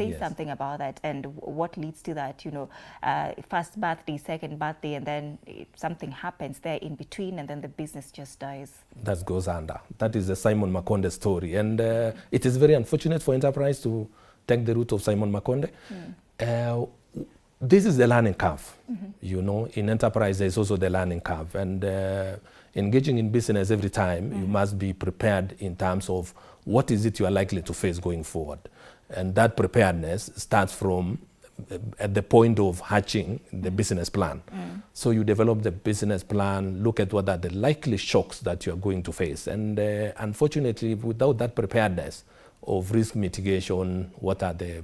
say something about that and what leads to that, you know, first birthday, second birthday, and then something happens there in between, and then the business just dies. That goes under. That is the Simon Makonde story. And it is very unfortunate for enterprise to take the route of Simon Makonde. This is the learning curve. You know, in enterprise, there's also the learning curve. And engaging in business every time, you must be prepared in terms of what is it you are likely to face going forward. And that preparedness starts from at the point of hatching the business plan. So you develop the business plan, look at what are the likely shocks that you are going to face. And unfortunately, without that preparedness of risk mitigation, what are the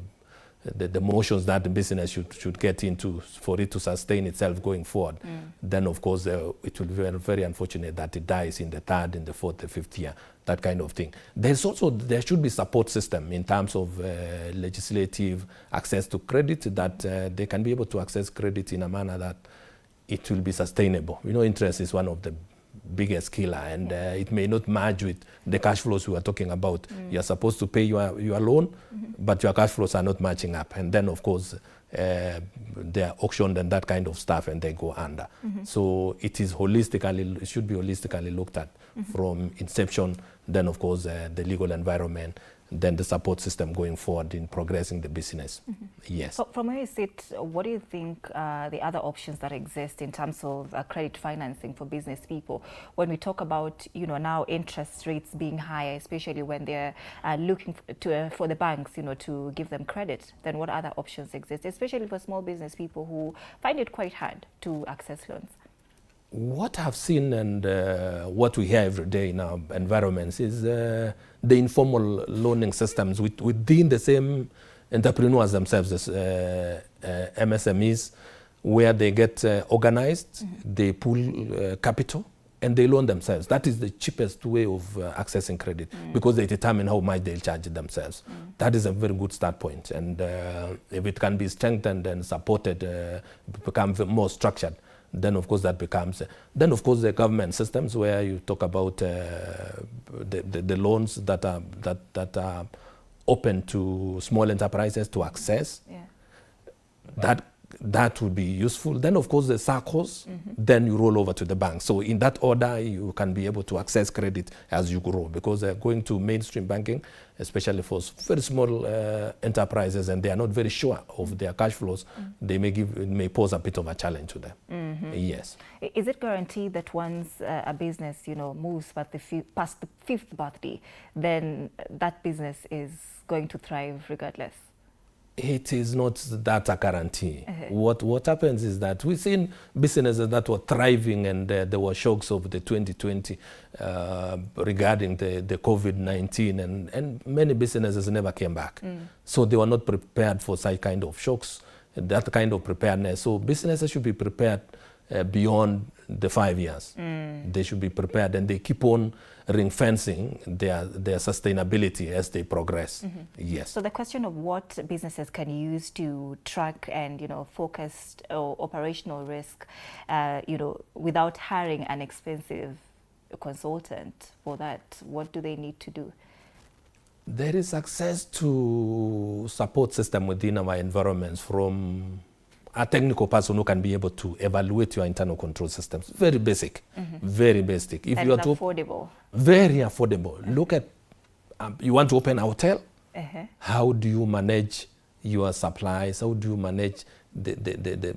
motions that the business should get into for it to sustain itself going forward, then of course it will be very, very unfortunate that it dies in the third, in the fourth, the fifth year, that kind of thing. There should be support system in terms of legislative access to credit, that they can be able to access credit in a manner that it will be sustainable. You know, interest is one of the biggest killer, and it may not merge with the cash flows we are talking about. You're supposed to pay your loan, but your cash flows are not matching up, and then of course they're auctioned and that kind of stuff, and they go under. So it is holistically, it should be holistically looked at from inception, then of course the legal environment, then the support system going forward in progressing the business. Yes. So from where you sit, what do you think the other options that exist in terms of credit financing for business people? When we talk about, you know, now interest rates being higher, especially when they're looking for the banks, you know, to give them credit, then what other options exist, especially for small business people who find it quite hard to access loans? What I've seen and what we hear every day in our environments is the informal loaning systems within the same entrepreneurs themselves, as MSMEs, where they get organized, they pool capital, and they loan themselves. That is the cheapest way of accessing credit, because they determine how much they'll charge themselves. That is a very good start point. And if it can be strengthened and supported, become more structured, then of course that becomes, then of course the government systems where you talk about the loans that are open to small enterprises to access, that would be useful. Then of course the SACCOs, then you roll over to the bank. So in that order you can be able to access credit as you grow, because they're going to mainstream banking, especially for very small enterprises, and they are not very sure of their cash flows, it may pose a bit of a challenge to them. Yes. Is it guaranteed that once a business, you know, moves past the fifth birthday, then that business is going to thrive regardless? It is not that a guarantee. What happens is that we've seen businesses that were thriving, and there were shocks of the 2020 regarding the COVID-19, and many businesses never came back. So they were not prepared for such kind of shocks, that kind of preparedness. So businesses should be prepared beyond the 5 years. They should be prepared, and they keep on ring fencing their sustainability as they progress. Yes. So the question of what businesses can use to track and, you know, focus or operational risk, you know, without hiring an expensive consultant for that, what do they need to do? There is access to support system within our environments from a technical person who can be able to evaluate your internal control systems. Very basic, very basic. If you are affordable. Very affordable. Look at, you want to open a hotel? How do you manage your supplies? How do you manage the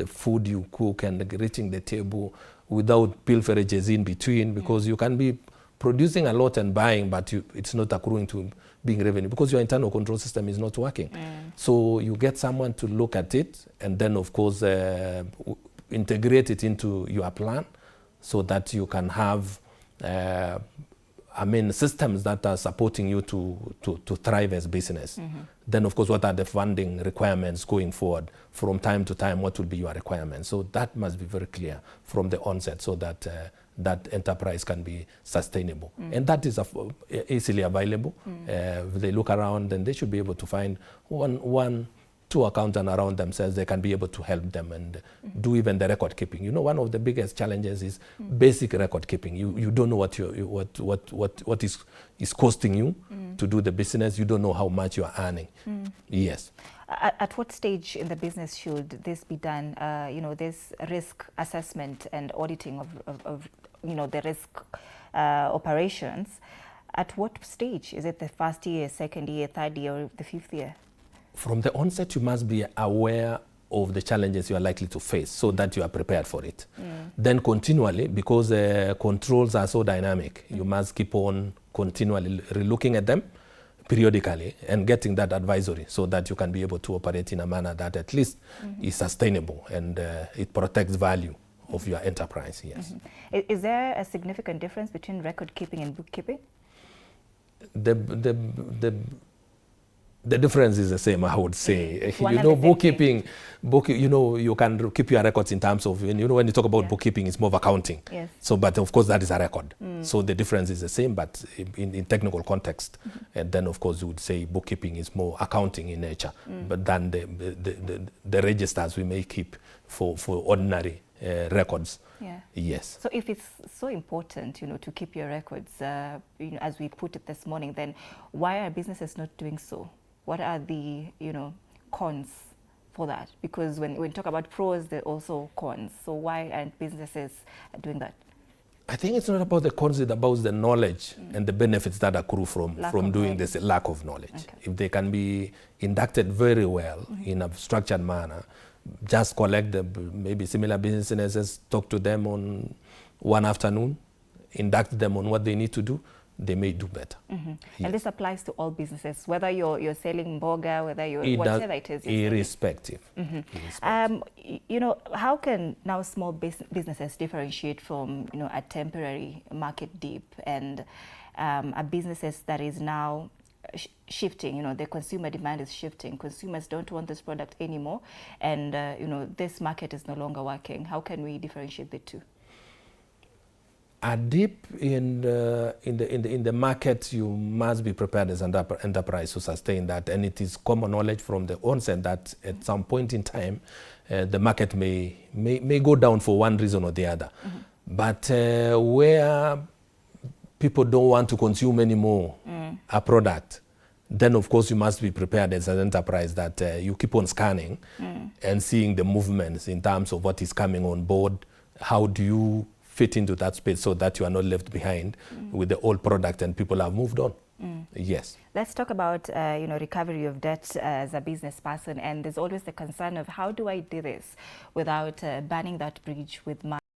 food you cook and reaching the table without pilferages in between? Because you can be producing a lot and buying, but it's not accruing to being revenue because your internal control system is not working. So you get someone to look at it, and then of course integrate it into your plan so that you can have systems that are supporting you to thrive as business. Then of course, what are the funding requirements going forward? From time to time, what will be your requirements? So that must be very clear from the onset, so that that enterprise can be sustainable. And that is easily available. If they look around, then they should be able to find 1-2 two accountants around themselves, they can be able to help them and do even the record keeping. You know, one of the biggest challenges is basic record keeping. You don't know what is costing you to do the business. You don't know how much you are earning. Yes. At what stage in the business should this be done? You know, this risk assessment and auditing of you know, the risk operations. At what stage? Is it the first year, second year, third year, or the fifth year? From the onset, you must be aware of the challenges you are likely to face so that you are prepared for it. Then continually, because controls are so dynamic, you must keep on continually relooking at them periodically and getting that advisory so that you can be able to operate in a manner that at least is sustainable and it protects value of your enterprise. Yes. Is there a significant difference between record keeping and bookkeeping? The difference is the same, I would say. You know, bookkeeping, you know, you can keep your records in terms of, you know, when you talk about bookkeeping, it's more of accounting. Yes. So, but of course, that is a record. So the difference is the same, but in technical context, and then of course, you would say bookkeeping is more accounting in nature, but then the registers we may keep for ordinary records. Yeah. Yes. So if it's so important, you know, to keep your records, you know, as we put it this morning, then why are businesses not doing so? What are the, you know, cons for that? Because when we talk about pros, there are also cons. So why aren't businesses doing that? I think it's not about the cons, it's about the knowledge and the benefits that accrue from doing this, lack of knowledge. Okay. If they can be inducted very well in a structured manner, just collect the maybe similar businesses, talk to them on one afternoon, induct them on what they need to do, they may do better. Yes. And this applies to all businesses, whether you're selling mboga, whether you're whatever it is. Irrespective. You know, how can now small businesses differentiate from, you know, a temporary market dip and a businesses that is now shifting? You know, the consumer demand is shifting. Consumers don't want this product anymore, and you know, this market is no longer working. How can we differentiate the two? A dip in the market, you must be prepared as an enterprise to sustain that, and it is common knowledge from the onset that at some point in time, the market may go down for one reason or the other. But where people don't want to consume anymore a product, then of course you must be prepared as an enterprise that you keep on scanning and seeing the movements in terms of what is coming on board. How do you fit into that space so that you are not left behind with the old product and people have moved on? Yes. Let's talk about you know, recovery of debt as a business person, and there's always the concern of how do I do this without burning that bridge with my